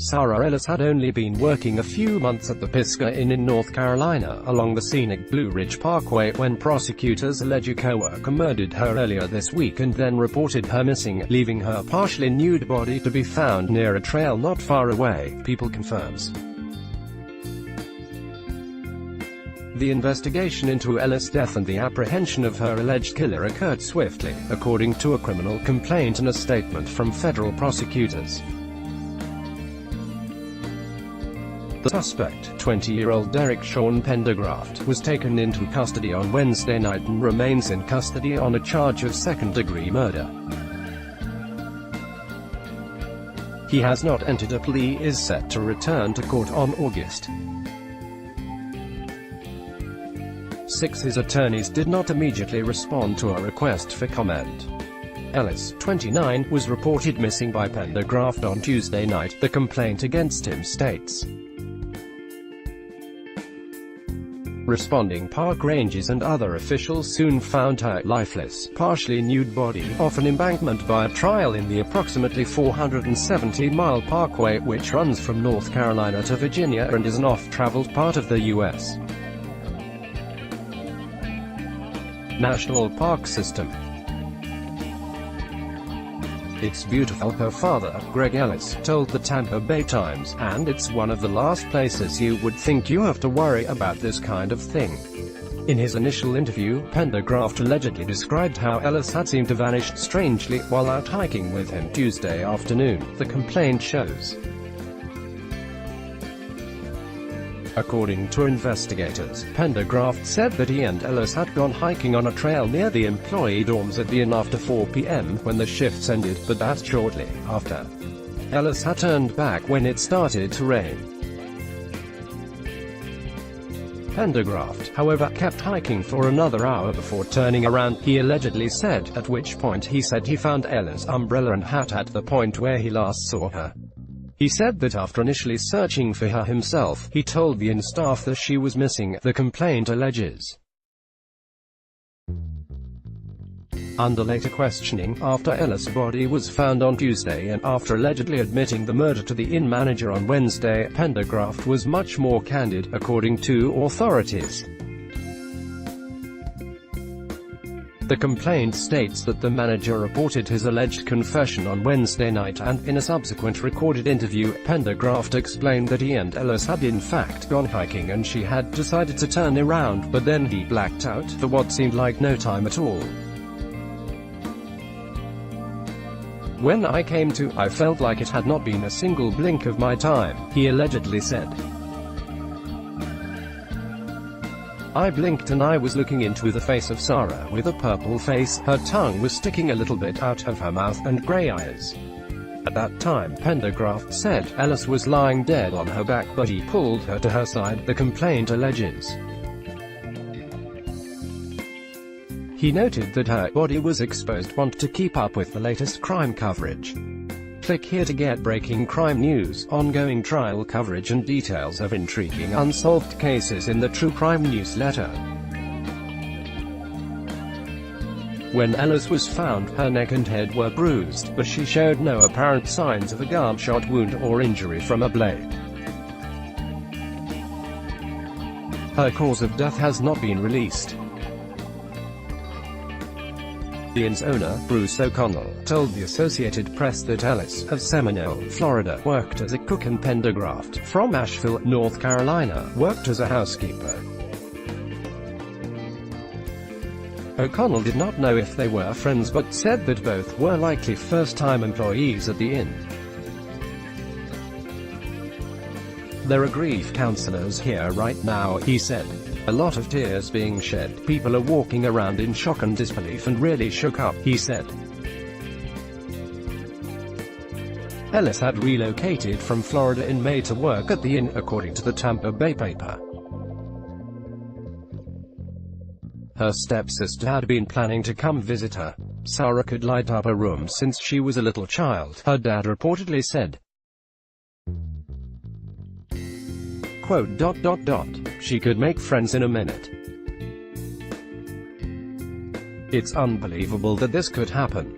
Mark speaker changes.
Speaker 1: Sarah Ellis had only been working a few months at the Pisgah Inn in North Carolina, along the scenic Blue Ridge Parkway, when prosecutors allege a coworker murdered her earlier this week and then reported her missing, leaving her partially nude body to be found near a trail not far away, People confirms. The investigation into Ellis' death and the apprehension of her alleged killer occurred swiftly, according to a criminal complaint and a statement from federal prosecutors. The suspect, 20-year-old Derek Sean Pendergraft, was taken into custody on Wednesday night and remains in custody on a charge of second-degree murder. He has not entered a plea, is set to return to court on August 6. His attorneys did not immediately respond to a request for comment. Ellis, 29, was reported missing by Pendergraft on Tuesday night, the complaint against him states. Responding park rangers and other officials soon found her lifeless, partially nude body off an embankment by a trail in the approximately 470-mile parkway, which runs from North Carolina to Virginia and is an oft-traveled part of the U.S. National Park System. "It's beautiful," her father, Greg Ellis, told the Tampa Bay Times, "and it's one of the last places you would think you have to worry about this kind of thing." In his initial interview, Pendergraft allegedly described how Ellis had seemed to vanish strangely while out hiking with him Tuesday afternoon, the complaint shows. According to investigators, Pendergraft said that he and Ellis had gone hiking on a trail near the employee dorms at the inn after 4 p.m. when the shifts ended, but that shortly after. Ellis had turned back when it started to rain. Pendergraft, however, kept hiking for another hour before turning around, he allegedly said, at which point he said he found Ellis' umbrella and hat at the point where he last saw her. He said that after initially searching for her himself, he told the inn staff that she was missing, the complaint alleges. Under later questioning, after Ellis' body was found on Tuesday and after allegedly admitting the murder to the inn manager on Wednesday, Pendergraft was much more candid, according to authorities. The complaint states that the manager reported his alleged confession on Wednesday night and, in a subsequent recorded interview, Pendergraft explained that he and Ellis had in fact gone hiking and she had decided to turn around, but then he blacked out for what seemed like no time at all. "When I came to, I felt like it had not been a single blink of my time," he allegedly said. "I blinked and I was looking into the face of Sarah with a purple face, her tongue was sticking a little bit out of her mouth, and grey eyes." At that time, Pendergraft said, Ellis was lying dead on her back but he pulled her to her side, the complaint alleges. He noted that her body was exposed. Want to keep up with the latest crime coverage? Click here to get breaking crime news, ongoing trial coverage and details of intriguing unsolved cases in the True Crime newsletter. When Ellis was found, her neck and head were bruised, but she showed no apparent signs of a gunshot wound or injury from a blade. Her cause of death has not been released. The inn's owner, Bruce O'Connell, told the Associated Press that Ellis, of Seminole, Florida, worked as a cook and Pendergraft, from Asheville, North Carolina, worked as a housekeeper. O'Connell did not know if they were friends but said that both were likely first-time employees at the inn. "There are grief counselors here right now," he said. "A lot of tears being shed. People are walking around in shock and disbelief and really shook up," he said. Ellis had relocated from Florida in May to work at the inn, according to the Tampa Bay paper. Her stepsister had been planning to come visit her. Sarah could light up a room since she was a little child, her dad reportedly said. Quote, "She could make friends in a minute. It's unbelievable that this could happen.